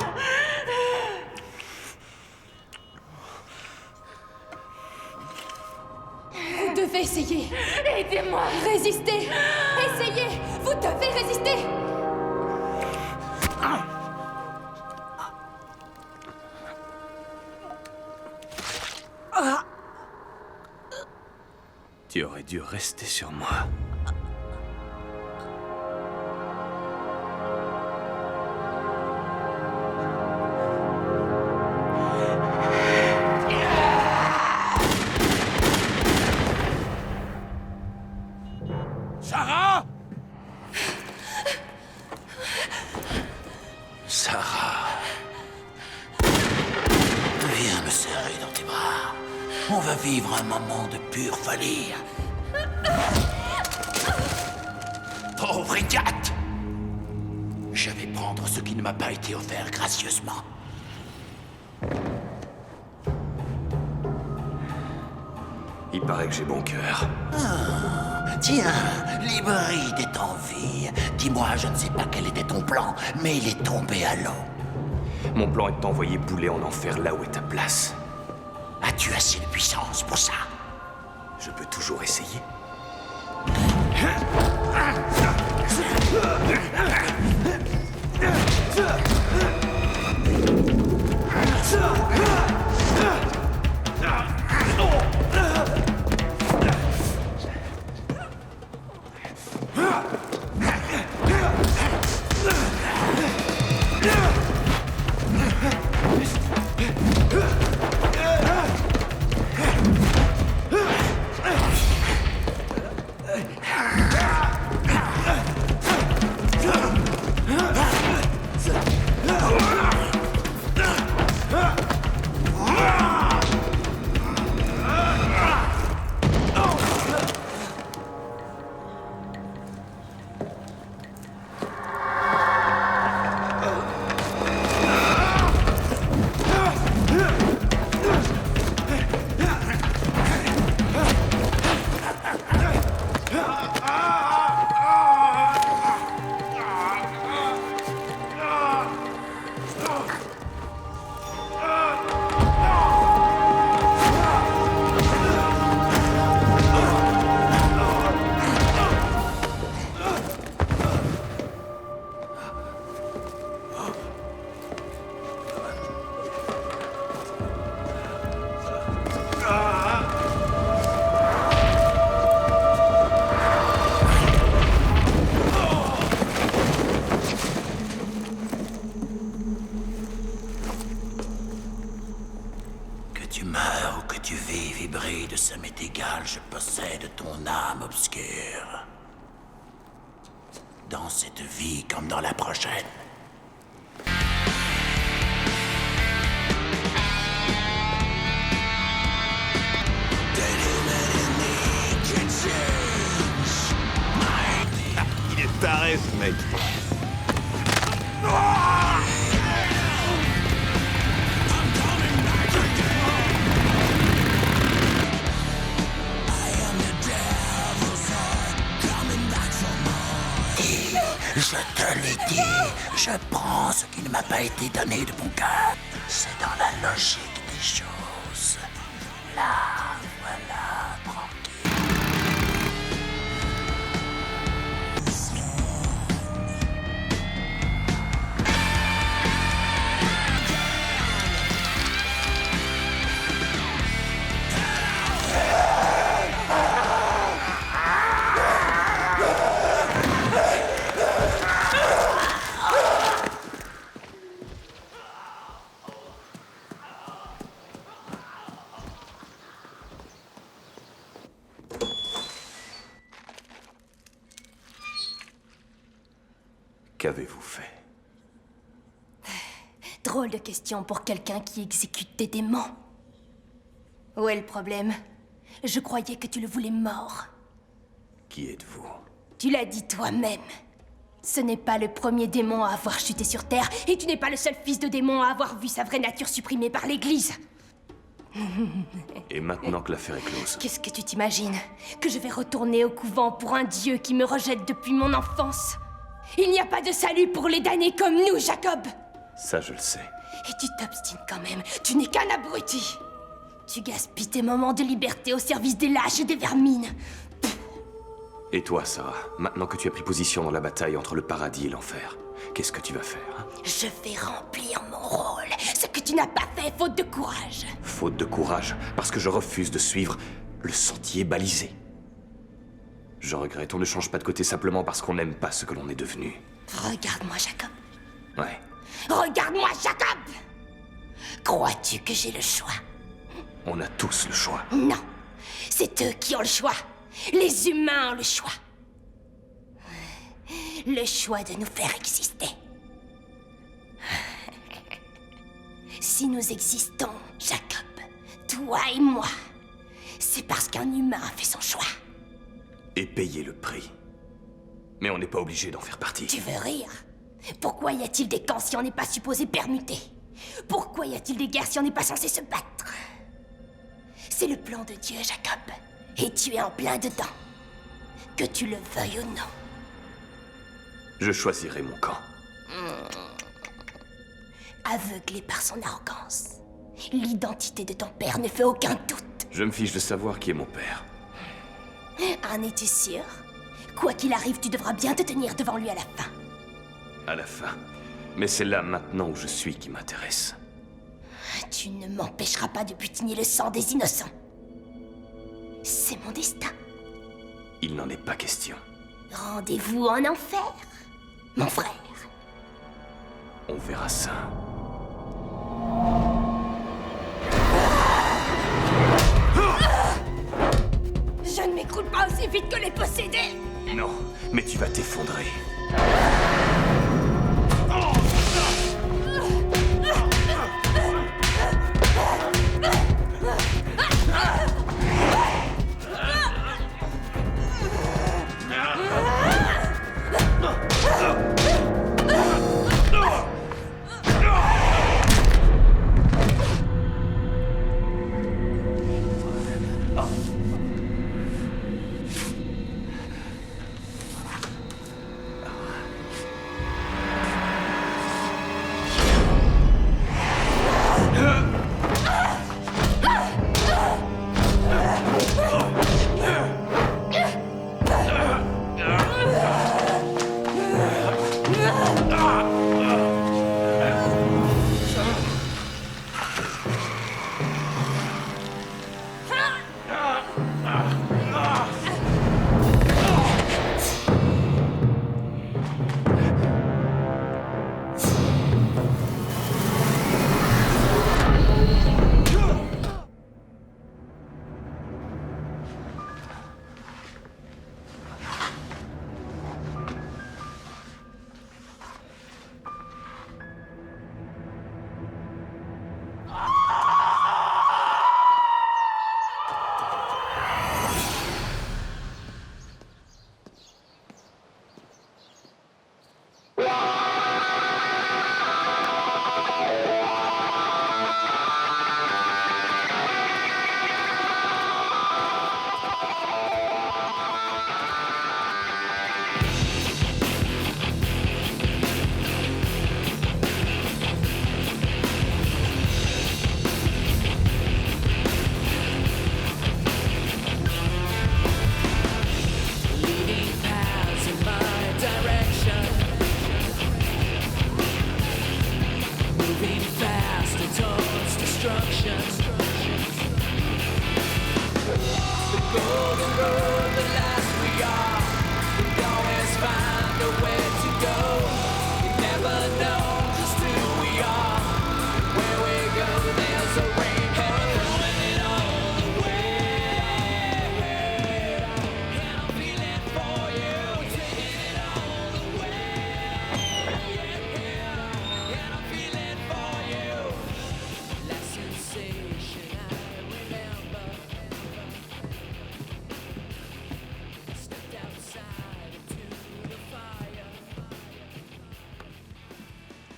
Vous devez essayer. Aidez-moi. Résistez. Essayez. Vous devez résister. Tu aurais dû rester sur moi. Sarah! Sarah. Viens me serrer dans tes bras. On va vivre un moment de pure folie. Pauvre idiote! Je vais prendre ce qui ne m'a pas été offert gracieusement. Il paraît que j'ai bon cœur. Tiens, l'hybride est en vie. Dis-moi, je ne sais pas quel était ton plan, mais il est tombé à l'eau. Mon plan est de t'envoyer bouler en enfer là où est ta place. As-tu assez de puissance pour ça? Je peux toujours essayer. Ça m'est égal, je possède ton âme obscure. Dans cette vie comme dans la prochaine. Il est taré, ce mec. Je te l'ai dit, je prends ce qui ne m'a pas été donné de mon cœur. C'est dans la logique des choses. Là, voilà, tranquille. Qu'avez-vous fait? Drôle de question pour quelqu'un qui exécute des démons. Où est le problème? Je croyais que tu le voulais mort. Qui êtes-vous? Tu l'as dit toi-même. Ce n'est pas le premier démon à avoir chuté sur Terre, et tu n'es pas le seul fils de démon à avoir vu sa vraie nature supprimée par l'Église. Et maintenant que l'affaire est close, Qu'est-ce que tu t'imagines? Que je vais retourner au couvent pour un dieu qui me rejette depuis mon enfance? Il n'y a pas de salut pour les damnés comme nous, Jacob! ça je le sais. Et tu t'obstines quand même. Tu n'es qu'un abruti. Tu gaspilles tes moments de liberté au service des lâches et des vermines. Et toi, Sarah, maintenant que tu as pris position dans la bataille entre le paradis et l'enfer, qu'est-ce que tu vas faire, hein? Je vais remplir mon rôle. Ce que tu n'as pas fait faute de courage. Faute de courage, parce que je refuse de suivre le sentier balisé. Je regrette, on ne change pas de côté simplement parce qu'on n'aime pas ce que l'on est devenu. Regarde-moi, Jacob. Ouais. Regarde-moi, Jacob! Crois-tu que j'ai le choix? On a tous le choix. Non. C'est eux qui ont le choix. Les humains ont le choix. Le choix de nous faire exister. Si nous existons, Jacob, toi et moi, C'est parce qu'un humain a fait son choix. Et payer le prix. Mais on n'est pas obligé d'en faire partie. Tu veux rire? Pourquoi y a-t-il des camps si on n'est pas supposé permuter? Pourquoi y a-t-il des guerres si on n'est pas censé se battre? C'est le plan de Dieu, Jacob. Et tu es en plein dedans. Que tu le veuilles ou non. Je choisirai mon camp. Aveuglé par son arrogance, l'identité de ton père ne fait aucun doute. Je me fiche de savoir qui est mon père. En es-tu sûr? Quoi qu'il arrive, tu devras bien te tenir devant lui à la fin. À la fin. Mais c'est là maintenant où je suis qui m'intéresse. Tu ne m'empêcheras pas de butiner le sang des innocents. C'est mon destin. Il n'en est pas question. Rendez-vous en enfer, mon frère. On verra ça. Je ne m'écroule pas aussi vite que les possédés. Non, mais tu vas t'effondrer.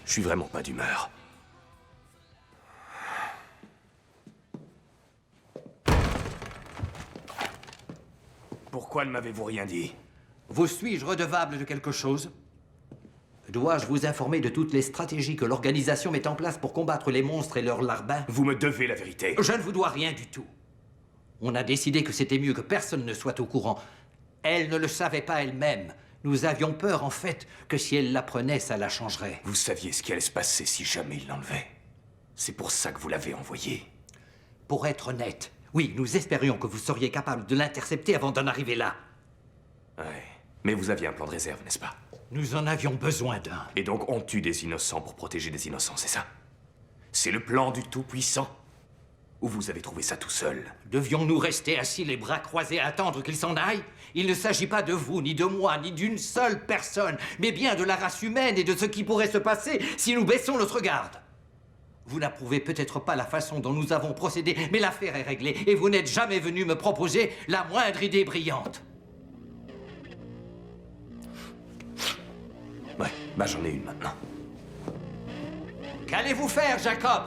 Je suis vraiment pas d'humeur. Pourquoi ne m'avez-vous rien dit? Vous suis-je redevable de quelque chose? Dois-je vous informer de toutes les stratégies que l'organisation met en place pour combattre les monstres et leurs larbins? Vous me devez la vérité. Je ne vous dois rien du tout. On a décidé que c'était mieux que personne ne soit au courant. Elle ne le savait pas elle-même. Nous avions peur, en fait, que si elle l'apprenait, ça la changerait. Vous saviez ce qui allait se passer si jamais il l'enlevait. C'est pour ça que vous l'avez envoyé. Pour être honnête, oui, nous espérions que vous seriez capable de l'intercepter avant d'en arriver là. Ouais, mais vous aviez un plan de réserve, n'est-ce pas? Nous en avions besoin d'un. Et donc on tue des innocents pour protéger des innocents, c'est ça? C'est le plan du Tout-Puissant? Ou vous avez trouvé ça tout seul? Devions-nous rester assis les bras croisés à attendre qu'il s'en aille? Il ne s'agit pas de vous, ni de moi, ni d'une seule personne, mais bien de la race humaine et de ce qui pourrait se passer si nous baissons notre garde. Vous n'approuvez peut-être pas la façon dont nous avons procédé, mais l'affaire est réglée et vous n'êtes jamais venu me proposer la moindre idée brillante. Ouais, bah j'en ai une maintenant. Qu'allez-vous faire, Jacob?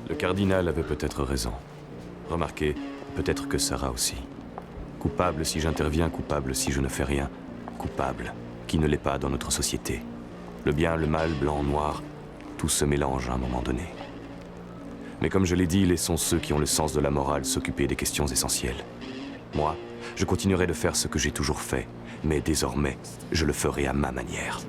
Le cardinal avait peut-être raison. Remarquez, peut-être que Sarah aussi. Coupable si j'interviens, coupable si je ne fais rien. Coupable, qui ne l'est pas dans notre société. Le bien, le mal, blanc, noir, tout se mélange à un moment donné. Mais comme je l'ai dit, laissons ceux qui ont le sens de la morale s'occuper des questions essentielles. Moi, je continuerai de faire ce que j'ai toujours fait, mais désormais, je le ferai à ma manière.